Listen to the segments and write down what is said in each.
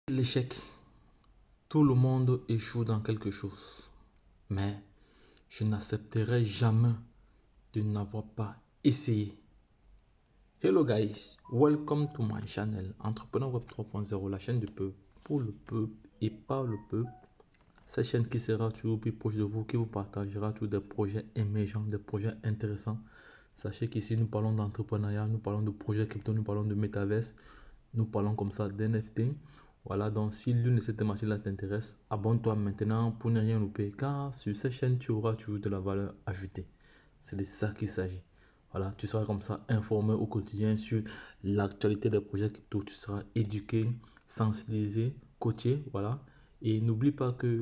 L'échec, tout le monde échoue dans quelque chose, mais je n'accepterai jamais de n'avoir pas essayé. Hello guys, welcome to my channel Entrepreneur Web 3.0, la chaîne du peuple, pour le peuple et par le peuple. Cette chaîne qui sera toujours plus proche de vous, qui vous partagera tous des projets émergents, des projets intéressants. Sachez qu'ici nous parlons d'entrepreneuriat, nous parlons de projets crypto, nous parlons de métaverse, nous parlons comme ça d'NFT. Voilà, donc si l'une de ces thématiques-là t'intéresse, abonne-toi maintenant pour ne rien louper, car sur cette chaîne, tu auras toujours de la valeur ajoutée. C'est de ça qu'il s'agit. Voilà, tu seras comme ça informé au quotidien sur l'actualité des projets crypto. Tu seras éduqué, sensibilisé, coaché, voilà. Et n'oublie pas que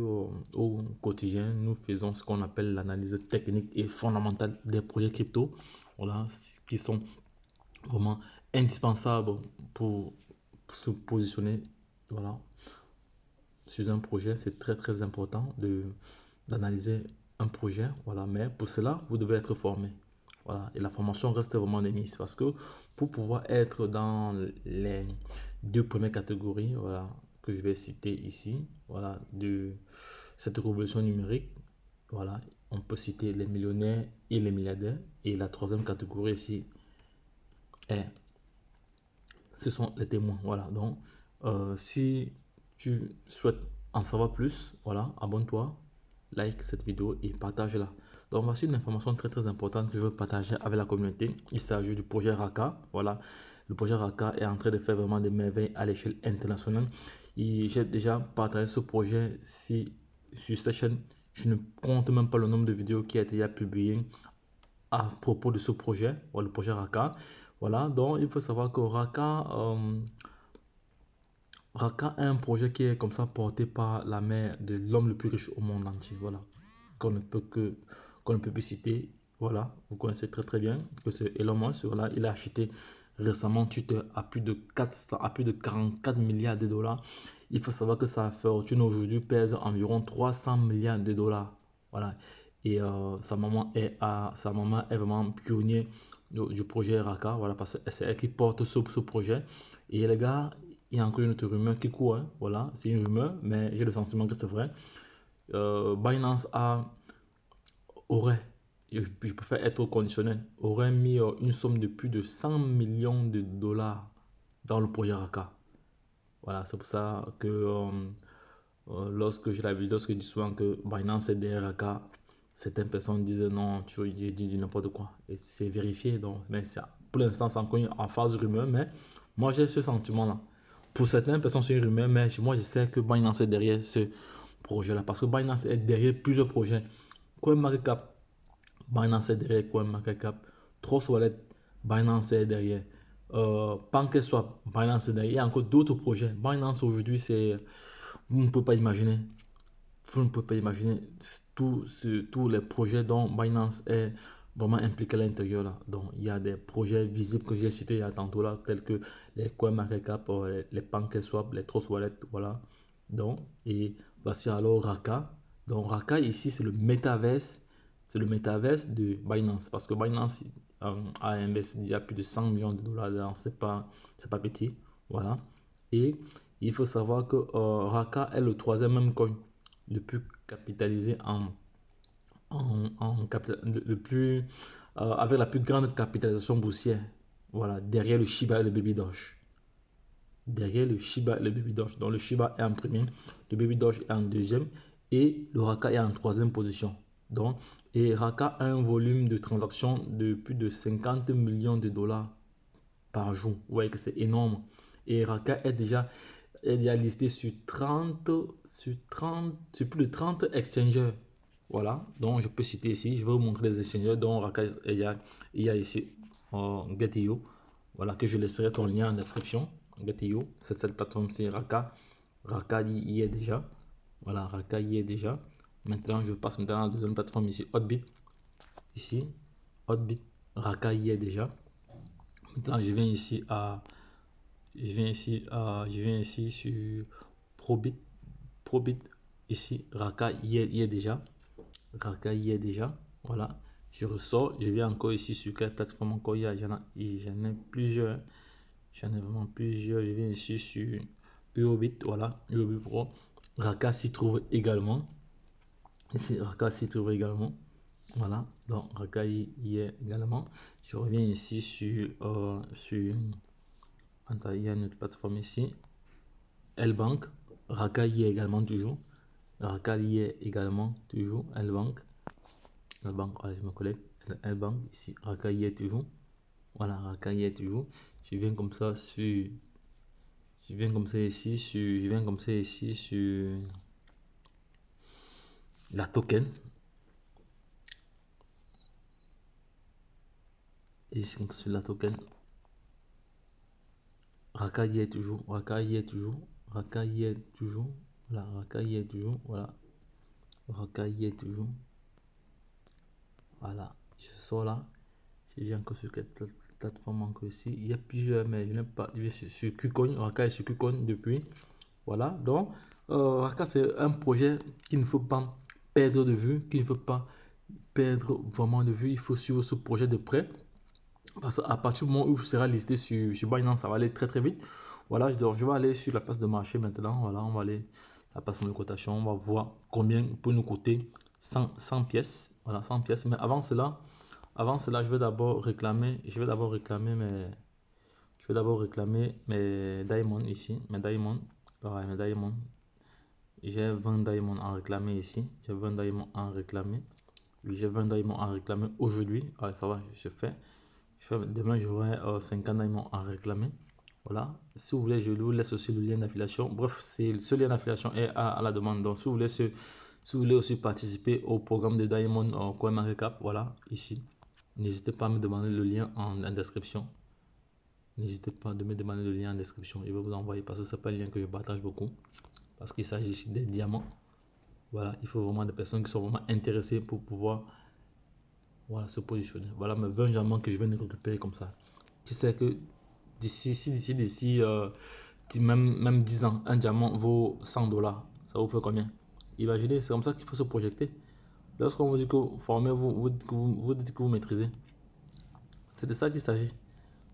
au quotidien, nous faisons ce qu'on appelle l'analyse technique et fondamentale des projets crypto, voilà, qui sont vraiment indispensables pour se positionner, voilà, sur un projet. C'est très important d'analyser un projet, voilà, mais pour cela, vous devez être formé. Voilà, et la formation reste vraiment de mise parce que pour pouvoir être dans les deux premières catégories, voilà, que je vais citer ici, voilà, de cette révolution numérique, voilà, on peut citer les millionnaires et les milliardaires. Et la troisième catégorie ici est, ce sont les témoins, voilà. Donc, si tu souhaites en savoir plus, voilà, abonne-toi, like cette vidéo et partage-la. Donc, voici une information très importante que je veux partager avec la communauté. Il s'agit du projet Raka. Voilà, le projet Raka est en train de faire vraiment des merveilles à l'échelle internationale. Et j'ai déjà partagé ce projet sur cette chaîne. Je ne compte même pas le nombre de vidéos qui a été publiées à propos de ce projet, le projet Raka. Voilà, donc il faut savoir que Raka est un projet qui est comme ça porté par la mère de l'homme le plus riche au monde entier. Voilà, qu'on ne peut plus citer. Voilà, vous connaissez très bien que c'est Elon Musk. Voilà, il a acheté récemment Twitter à plus de 44 milliards de dollars. Il faut savoir que sa fortune aujourd'hui pèse environ 300 milliards de dollars. Voilà, et sa maman est vraiment pionnier du projet Raka. Voilà, parce que c'est elle qui porte ce projet. Et les gars, il y a encore une autre rumeur qui court, hein. Voilà, c'est une rumeur, mais j'ai le sentiment que c'est vrai. Binance aurait, je préfère être conditionnel, aurait mis une somme de plus de 100 millions de dollars dans le projet Raka. Voilà, c'est pour ça que lorsque je dis souvent que Binance est derrière Raka, certaines personnes disent non, tu dis n'importe quoi. Et c'est vérifié, donc, mais pour l'instant, c'est encore en phase rumeur, mais moi j'ai ce sentiment-là. Pour certaines personnes, c'est une rumeur, mais moi je sais que Binance est derrière ce projet-là, parce que Binance est derrière plusieurs projets. CoinMarketCap, Binance est derrière CoinMarketCap. Trust Wallet, Binance est derrière. PancakeSwap, Binance est derrière. Il y a encore d'autres projets. Binance aujourd'hui, c'est... Vous ne pouvez pas imaginer. Vous ne pouvez pas imaginer tous les projets dont Binance est vraiment impliqué à l'intérieur là. Donc, il y a des projets visibles que j'ai cités il y a tantôt là, tels que les CoinMarketCap, les PancakeSwap, les Trust Wallet, voilà. Donc, et voici alors Raka. Donc, Raka ici, c'est le métaverse. C'est le métaverse de Binance. Parce que Binance a investi déjà plus de 100 millions de dollars dedans. C'est pas petit. Voilà. Et il faut savoir que Raka est le troisième même coin le plus capitalisé le plus, avec la plus grande capitalisation boursière. Voilà, derrière le Shiba et le Baby Doge. Derrière le Shiba et le Baby Doge. Donc le Shiba est en premier, le Baby Doge est en deuxième et le Raka est en troisième position. Donc, et Raka a un volume de transactions de plus de 50 millions de dollars par jour. Vous voyez que c'est énorme. Et Raka est déjà listé sur sur plus de 30 exchangers. Voilà, donc je peux citer ici, je vais vous montrer les exchangers dont Raka, il y a ici Get.io, voilà, que je laisserai ton lien en description. Get.io, c'est cette plateforme-ci, Raka y est déjà. Voilà, Raka y est déjà. Maintenant, je passe maintenant à la deuxième plateforme ici, Hotbit. Ici, Hotbit, Raka y est déjà. Maintenant, je viens ici sur Probit. Probit, ici, Raka y est déjà. Raka y est déjà. Voilà. Je ressors. Je viens encore ici sur quelle plateforme encore il y a. J'en ai plusieurs. J'en ai vraiment plusieurs. Je viens ici sur Uobit, voilà, Uobit Pro. Raka s'y trouve également. Ici, Raka s'y trouve également. Voilà, donc Raka y est également. Je reviens ici sur attends, il y a une autre plateforme ici. L-Bank. Raka y est également toujours. Raka y est également toujours. L-Bank. L-Bank, voilà, je me collègue. L-Bank, ici. Raka y est toujours. Voilà, Raka y est toujours. Je viens comme ça sur. Je viens comme ça ici sur. Je viens comme ça ici sur la token. Ici, sur la token. Raka y est toujours. Raka y est toujours. Raka y est toujours. Voilà, Raka y est toujours. Voilà. Raka y est toujours. Voilà. Je sors là. Si j'ai encore sur quelle plateforme encore ici. Il y a plusieurs, mais je n'ai pas. Je suis sur KuCoin. Raka est sur KuCoin depuis. Voilà. Donc, Raka, c'est un projet qu'il ne faut pas perdre de vue, qu'il ne faut pas perdre vraiment de vue. Il faut suivre ce projet de près. Parce qu'à partir du moment où il sera listé sur Binance, ça va aller très très vite. Voilà, donc je vais aller sur la place de marché maintenant. Voilà, on va aller à la plateforme de cotation. On va voir combien peut nous coûter 100 pièces. Voilà, 100 pièces. Mais avant cela, je vais d'abord réclamer mes diamonds ici. Mes diamonds. Ouais, mes diamonds. J'ai 20 diamonds à réclamer ici. J'ai 20 diamonds à réclamer. J'ai 20 diamonds à réclamer aujourd'hui. Ouais, ça va, je fais. Demain, j'aurai 50 diamonds à réclamer. Voilà. Si vous voulez, je vous laisse aussi le lien d'affiliation. Bref, ce lien d'affiliation est à la demande. Donc, si vous voulez aussi participer au programme de Diamond CoinMarketCap, voilà, ici. N'hésitez pas à me demander le lien en description. N'hésitez pas à me demander le lien en description. Je vais vous envoyer parce que ce n'est pas un lien que je partage beaucoup. Parce qu'il s'agit ici des diamants. Voilà, il faut vraiment des personnes qui sont vraiment intéressées pour pouvoir voilà, se positionner. Voilà mes 20 diamants que je viens de récupérer comme ça. Qui sait que d'ici même 10 ans, un diamant vaut 100 $. Ça vous fait combien? Imaginez, c'est comme ça qu'il faut se projeter. Lorsqu'on vous dit que vous formez, vous dites que vous maîtrisez. C'est de ça qu'il s'agit.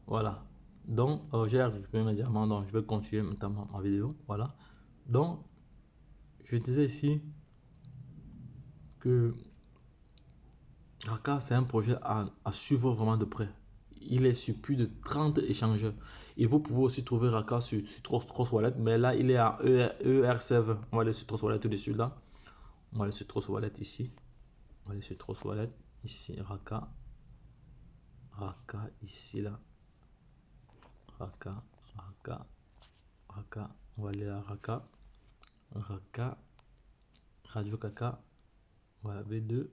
Voilà. Donc, j'ai récupéré mes diamants, donc je vais continuer maintenant ma vidéo. Voilà. Donc, je disais ici que Raka, c'est un projet à suivre vraiment de près. Il est sur plus de 30 échangeurs. Et vous pouvez aussi trouver Raka sur Trust Wallet. Mais là, il est à ERC20. On va aller sur Trust Wallet tout dessus là. On va aller sur Trust Wallet ici. On va aller sur Trust Wallet. Ici, Raka. Raka, ici là. Raka, Raka, Raka. On va aller à Raka. Raka. Radio Kaka. Voilà, B2.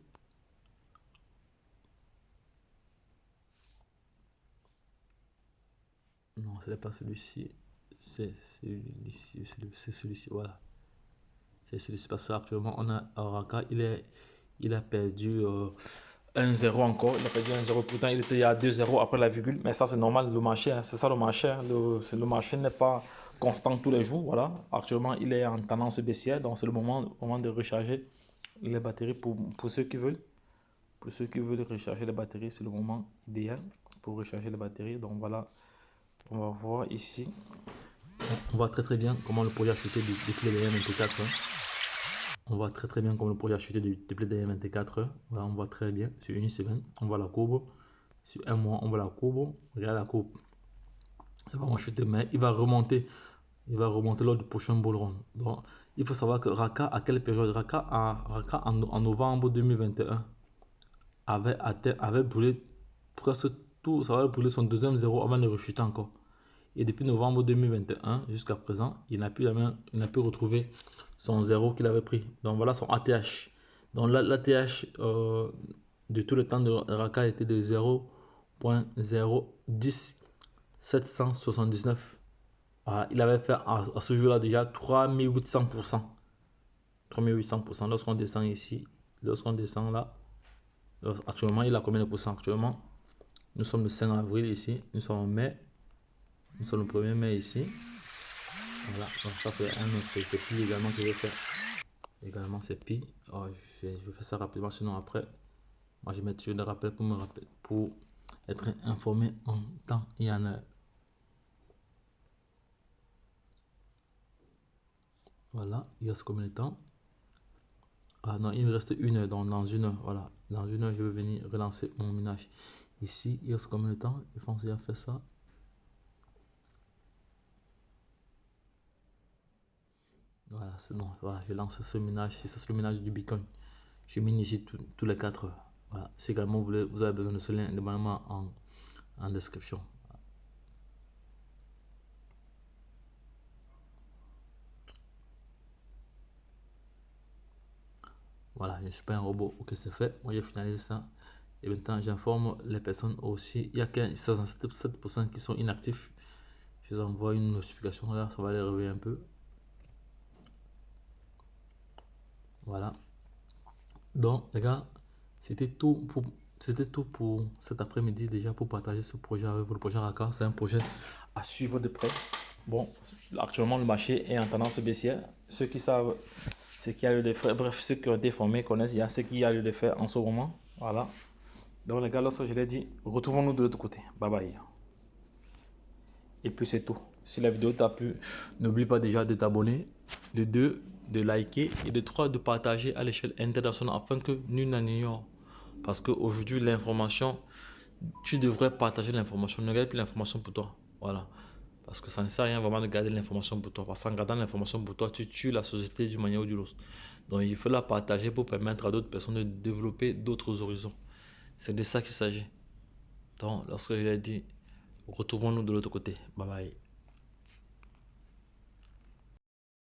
Non, ce n'est pas celui-ci. C'est celui-ci. C'est celui-ci. Voilà. C'est celui-ci parce qu'actuellement, on a Raka. Il a perdu 1-0 encore. Il a perdu 1-0. Pourtant, il était à 2-0 après la virgule. Mais ça, c'est normal. Le marché, hein, c'est ça le marché. Hein. Le marché n'est pas constant tous les jours. Voilà. Actuellement, il est en tendance baissière. Donc, c'est le moment de recharger les batteries pour ceux qui veulent. Pour ceux qui veulent recharger les batteries, c'est le moment idéal pour recharger les batteries. Donc, voilà. On va voir ici. On voit très bien comment le projet a chuté depuis les dernières 24 heures. On voit très bien comment le projet a chuté depuis les dernières 24 heures. Voilà, on voit très bien sur une semaine. On voit la courbe. Sur un mois, on voit la courbe. Regarde la courbe. Il va vraiment chuter, mais il va remonter. Il va remonter lors du prochain bull run. Donc, il faut savoir que Raka, à quelle période Raka en novembre 2021 avait brûlé presque tout. Ça avait brûlé son deuxième zéro avant de rechuter encore. Et depuis novembre 2021 jusqu'à présent, il n'a plus retrouvé son zéro qu'il avait pris. Donc voilà son ATH. Donc l'ATH de tout le temps de Raka était de 0.010779. Voilà, il avait fait à ce jour-là déjà 3800%. 3800%. Lorsqu'on descend ici, lorsqu'on descend là, actuellement, il a combien de pourcents actuellement? Nous sommes le 5 avril ici, nous sommes en mai. Nous sommes le 1er mai ici. Voilà, donc ça c'est un autre, c'est Pi également que je vais faire. Également c'est Pi. Oh, je vais faire ça rapidement, sinon après, moi je vais mettre sur des rappels pour me rappeler, pour être informé en temps et en heure. Voilà, il reste combien de temps? Ah non, il me reste 1 heure, donc dans 1 heure, voilà. Dans 1 heure, je vais venir relancer mon minage. Ici, il reste combien de temps? Je pense qu'il a fait ça. Voilà, c'est bon. Voilà, je lance ce minage. Si c'est le minage du Bitcoin, je mine ici tous les 4 heures. Voilà. Si également vous avez besoin de ce lien, demandez-moi en description. Voilà, je ne suis pas un robot. Ok, c'est fait. Moi, j'ai finalisé ça. Et maintenant, j'informe les personnes aussi. Il y a 67% qui sont inactifs. Je les envoie une notification là, ça va les réveiller un peu. Voilà. Donc, les gars, c'était tout pour cet après-midi déjà pour partager ce projet avec vous. Le projet Raka, c'est un projet à suivre de près. Bon, actuellement, le marché est en tendance baissière. Ceux qui savent ce qu'il y a lieu de faire, bref, ceux qui ont été formés connaissent, il y a ce qu'il y a lieu de faire en ce moment. Voilà. Donc, les gars, lorsque je l'ai dit, retrouvons-nous de l'autre côté. Bye bye. Et puis, c'est tout. Si la vidéo t'a plu, n'oublie pas déjà de t'abonner, de 2, de liker et de 3, de partager à l'échelle internationale afin que nul n'en ignore. Parce qu'aujourd'hui, l'information, tu devrais partager l'information. Ne garde plus l'information pour toi. Voilà. Parce que ça ne sert à rien vraiment de garder l'information pour toi. Parce qu'en gardant l'information pour toi, tu tues la société d'une manière ou d'une autre. Donc, il faut la partager pour permettre à d'autres personnes de développer d'autres horizons. C'est de ça qu'il s'agit. Donc, lorsque je l'ai dit, retrouvons-nous de l'autre côté. Bye bye.